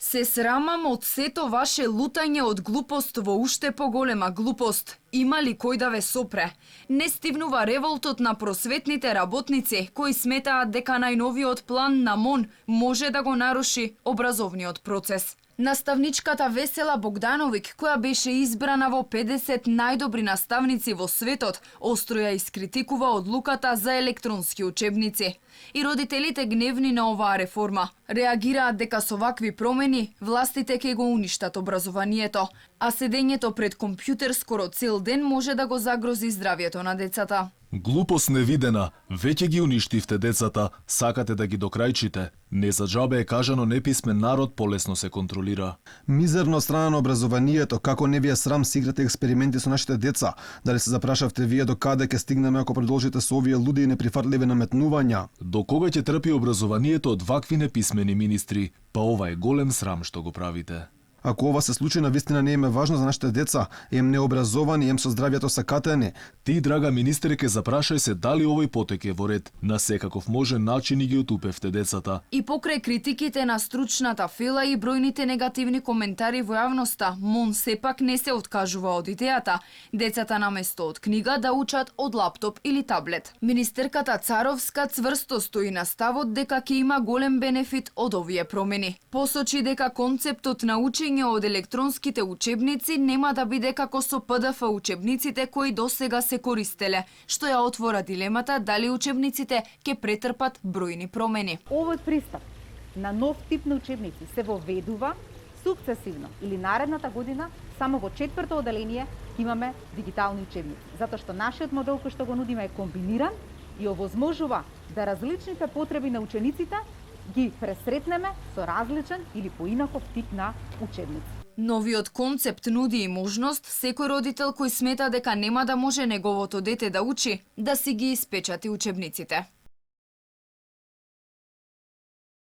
Се срамам од сето ваше лутање од глупост во уште поголема глупост. Има ли кој да ве сопре? Не стивнува револтот на просветните работници, кои сметаат дека најновиот план на МОН може да го наруши образовниот процес. Наставничката Весела Богдановик, која беше избрана во 50 најдобри наставници во светот, остро ја искритикува одлуката за електронски учебници. И родителите гневни на оваа реформа реагираат дека со вакви промени властите ќе го уништат образованието, а седењето пред компјутер скоро цел ден може да го загрози здравјето на децата. Глупост невидена, веќе ги уништивте децата, сакате да ги докрајчите. Не за џабе е кажано неписмен народ полесно се контролира. Мизерно страна на образованието, како не ви е срам си играте експерименти со нашите деца? Дали се запрашавте вие до каде ќе стигнеме ако продолжите со овие луди и неприфатливи наметнувања? До кога ќе трпи образованието од вакви неписмени министри? Па ова е голем срам што го правите. Ако ова се случи, навистина не им е важно за нашите деца, ем необразовани, ем со здравјето сакатени. Ти, драга министерке, запрашај се дали овој потек е во ред. На секаков може начин и ги отупевте децата. И покрај критиките на стручната фела и бројните негативни коментари во јавноста, МОН сепак не се откажува од идејата децата наместо од книга да учат од лаптоп или таблет. Министерката Царовска цврсто стои на ставот дека ќе има голем бенефит од овие промени. Посочи дека концептот на учење од електронските учебници нема да биде како со PDF учебниците кои досега се користеле, што ја отвора дилемата дали учебниците ќе претрпат бројни промени. Овој пристап на нов тип на учебници се воведува сукцесивно или наредната година само во 4-то оделение имаме дигитални учебници, затоа што нашиот модел кој што го нудиме е комбиниран и овозможува да различните потреби на учениците ги пресретнеме со различен или поинаков тип на учебници. Новиот концепт нуди и можност секој родител кој смета дека нема да може неговото дете да учи, да си ги испечати учебниците.